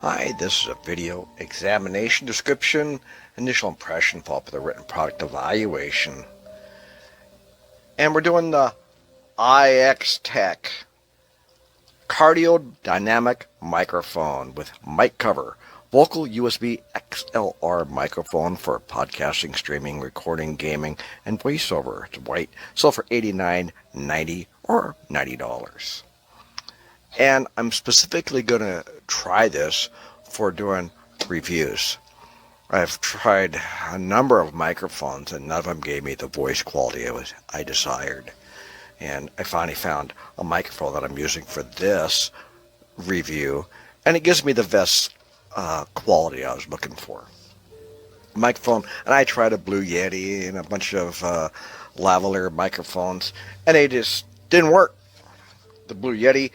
Hi, this is a video examination description, initial impression followed by the written product evaluation. And we're doing the IXTECH Dynamic Microphone with mic cover, vocal USB XLR microphone for podcasting, streaming, recording, gaming, and voiceover. It's white, sold for $89, $90, or $90. And I'm specifically going to try this for doing reviews. I've tried a number of microphones and none of them gave me the voice quality I desired. And I finally found a microphone that I'm using for this review, and it gives me the best quality I was looking for. Microphone, and I tried a Blue Yeti and a bunch of lavalier microphones, and they just didn't work. The Blue Yeti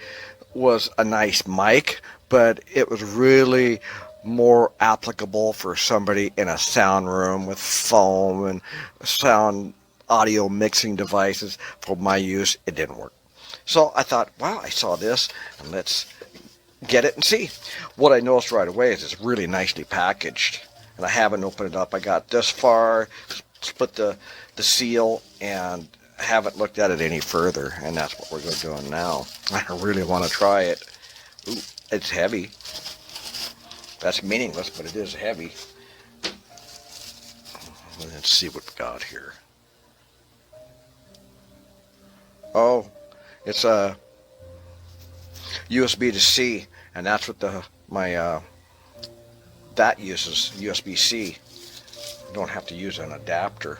was a nice mic, but it was really more applicable for somebody in a sound room with foam and sound audio mixing devices. For my use, it didn't work. So I thought, wow, I saw this, and let's get it and see. What I noticed right away is it's really nicely packaged, and I haven't opened it up. I got this far, split the seal, and haven't looked at it any further, and that's what we're going to do now. I really want to try it. Ooh, it's heavy. That's meaningless, but it is heavy. Let's see what we got here. Oh, it's a USB to C, and that's what that uses, USB-C. You don't have to use an adapter.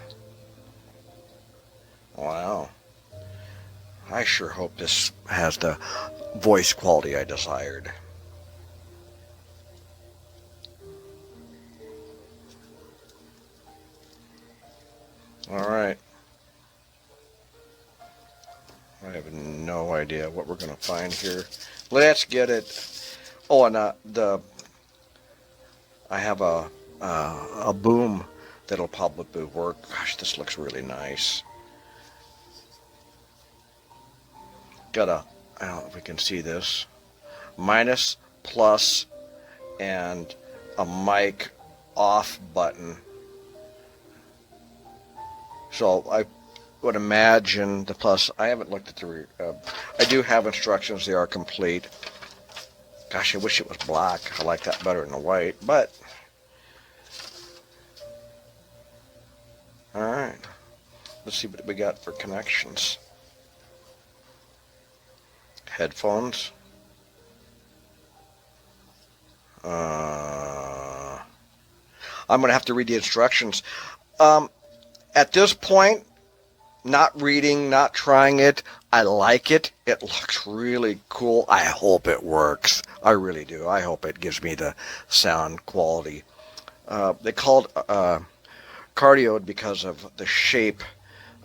Wow. I sure hope this has the voice quality I desired. Alright. I have no idea what we're going to find here. Let's get it. Oh, and I have a boom that'll probably work. Gosh, this looks really nice. Got a, I don't know if we can see this, minus, plus, and a mic off button. So I would imagine the plus, I haven't looked at the, I do have instructions, they are complete. Gosh, I wish it was black. I like that better than the white, but alright, let's see what we got for connections. Headphones. I'm going to have to read the instructions. At this point, not reading, not trying it, I like it. It looks really cool. I hope it works. I really do. I hope it gives me the sound quality. They called cardioid because of the shape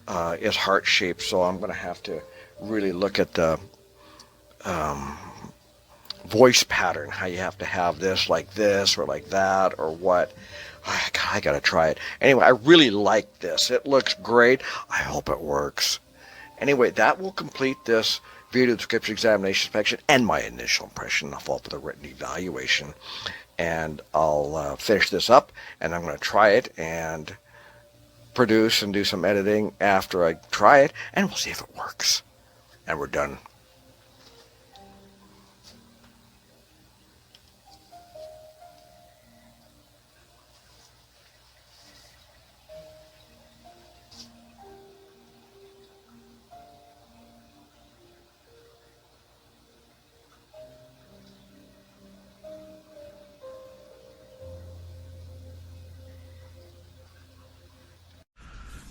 is heart shaped, so I'm going to have to really look at the voice pattern, how you have to have this or like that or what. I gotta try it. Anyway, I really like this. It looks great. I hope it works. Anyway, that will complete this video description, examination, inspection, and my initial impression. I'll follow up with a written evaluation, and I'll finish this up, and I'm going to try it and produce and do some editing after I try it, and we'll see if it works. And we're done.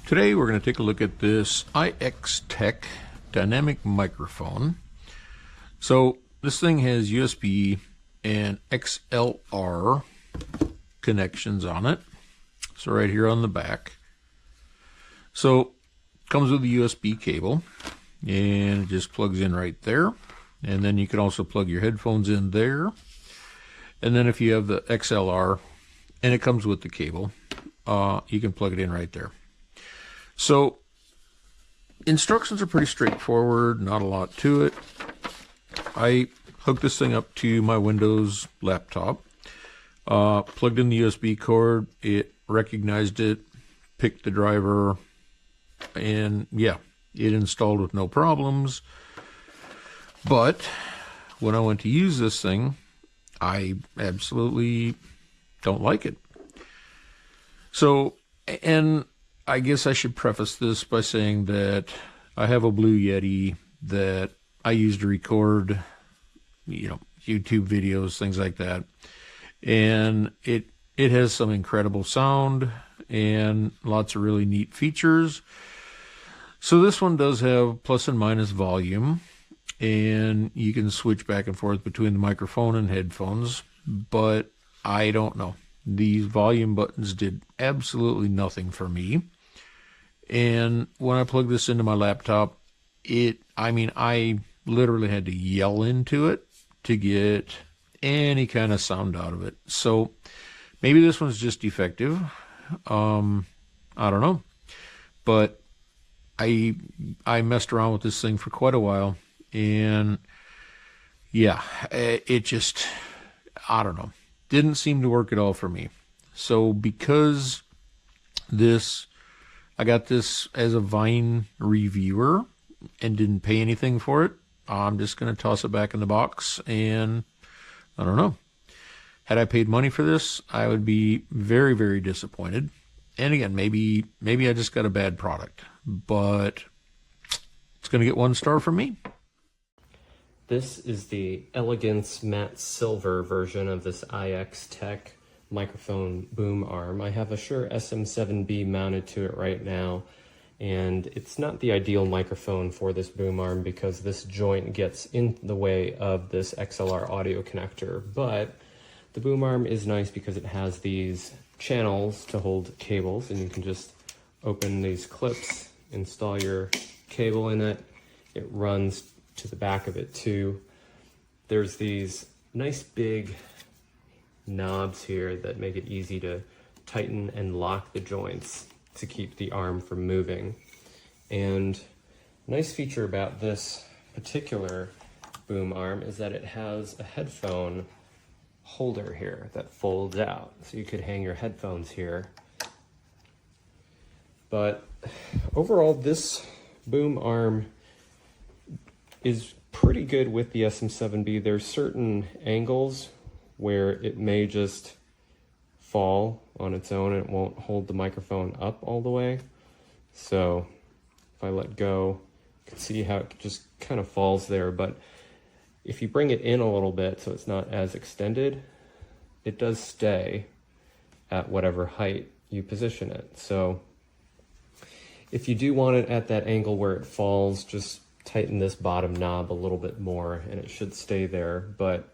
Today we're going to take a look at this IXTECH Dynamic Microphone. So this thing has USB and XLR connections on it. So right here on the back. So it comes with a USB cable and it just plugs in right there. And then you can also plug your headphones in there. And then if you have the XLR and it comes with the cable, you can plug it in right there. So instructions are pretty straightforward, not a lot to it. I hooked this thing up to my Windows laptop, plugged in the USB cord, it recognized it, picked the driver, and yeah, it installed with no problems. But when I went to use this thing, I absolutely don't like it. So, and I guess I should preface this by saying that I have a Blue Yeti that I use to record, YouTube videos, things like that. And it has some incredible sound and lots of really neat features. So this one does have plus and minus volume, and you can switch back and forth between the microphone and headphones, but I don't know. These volume buttons did absolutely nothing for me. And when I plugged this into my laptop, I literally had to yell into it to get any kind of sound out of it. So maybe this one's just defective. I don't know. But I messed around with this thing for quite a while, and yeah, it just, I don't know, didn't seem to work at all for me. So because I got this as a Vine reviewer and didn't pay anything for it, I'm just going to toss it back in the box, and I don't know. Had I paid money for this, I would be very, very disappointed. And again, maybe I just got a bad product, but it's going to get 1 star from me. This is the Elegance Matte Silver version of this IXTECH microphone boom arm. I have a Shure SM7B mounted to it right now, and it's not the ideal microphone for this boom arm because this joint gets in the way of this XLR audio connector, but the boom arm is nice because it has these channels to hold cables, and you can just open these clips, install your cable in it. It runs to the back of it too. There's these nice big knobs here that make it easy to tighten and lock the joints to keep the arm from moving. And a nice feature about this particular boom arm is that it has a headphone holder here that folds out, so you could hang your headphones here. But overall, this boom arm is pretty good with the SM7B. There's certain angles where it may just fall on its own and it won't hold the microphone up all the way. So if I let go, you can see how it just kind of falls there. But if you bring it in a little bit so it's not as extended, it does stay at whatever height you position it. So if you do want it at that angle where it falls, just tighten this bottom knob a little bit more and it should stay there. But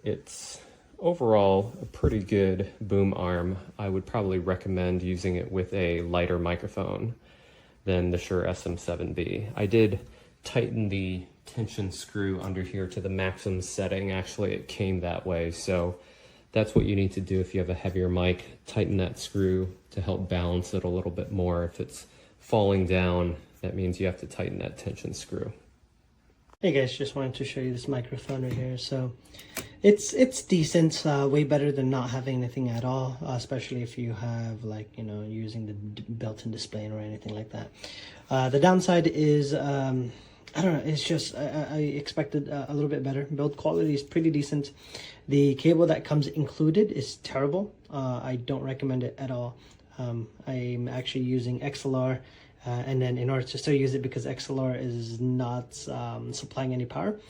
it's overall a pretty good boom arm. I would probably recommend using it with a lighter microphone than the Shure SM7B. I did tighten the tension screw under here to the maximum setting. Actually, it came that way. So that's what you need to do if you have a heavier mic. Tighten that screw to help balance it a little bit more. If it's falling down, that means you have to tighten that tension screw. Hey guys, just wanted to show you this microphone right here. So it's decent, way better than not having anything at all, especially if you have using the built-in display or anything like that. The downside is I don't know, it's just I expected a little bit better. Build quality is pretty decent. The cable that comes included is terrible. I don't recommend it at all. I'm actually using XLR, and then in order to still use it, because XLR is not supplying any power,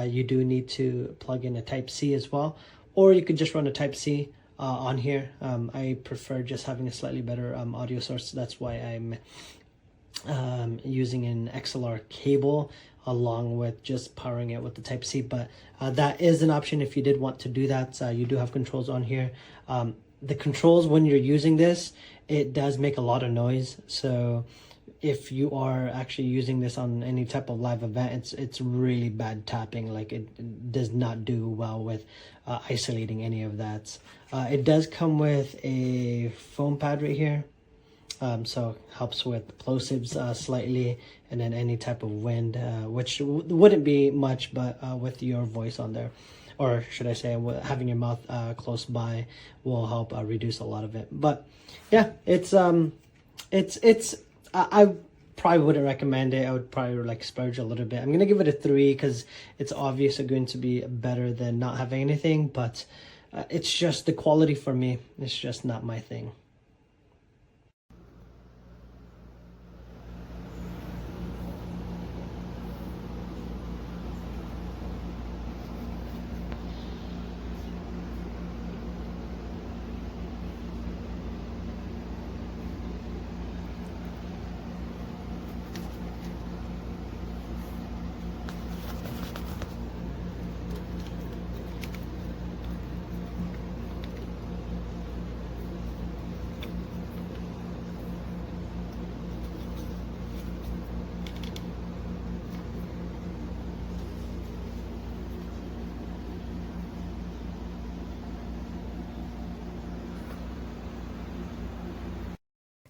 you do need to plug in a Type-C as well, or you could just run a Type-C on here. I prefer just having a slightly better audio source. That's why I'm using an XLR cable along with just powering it with the Type-C. But that is an option if you did want to do that. You do have controls on here. The controls, when you're using this, it does make a lot of noise. So if you are actually using this on any type of live event, it's really bad tapping. Like it does not do well with isolating any of that. It does come with a foam pad right here. So helps with plosives slightly, and then any type of wind, which wouldn't be much, but with your voice on there, or should I say, having your mouth close by will help reduce a lot of it. But yeah, I probably wouldn't recommend it. I would probably like splurge a little bit. I'm gonna give it a 3 because it's obviously going to be better than not having anything, but it's just the quality for me. It's just not my thing.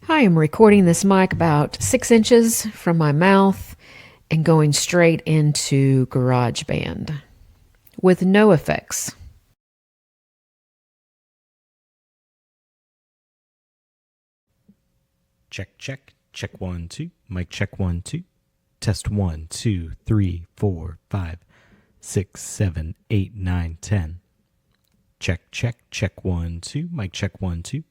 I am recording this mic about 6 inches from my mouth and going straight into GarageBand with no effects. Check, check, check 1, 2, mic check 1, 2, test 1, 2, 3, 4, 5, 6, 7, 8, 9, 10. Check, check, check 1, 2, mic check 1, 2.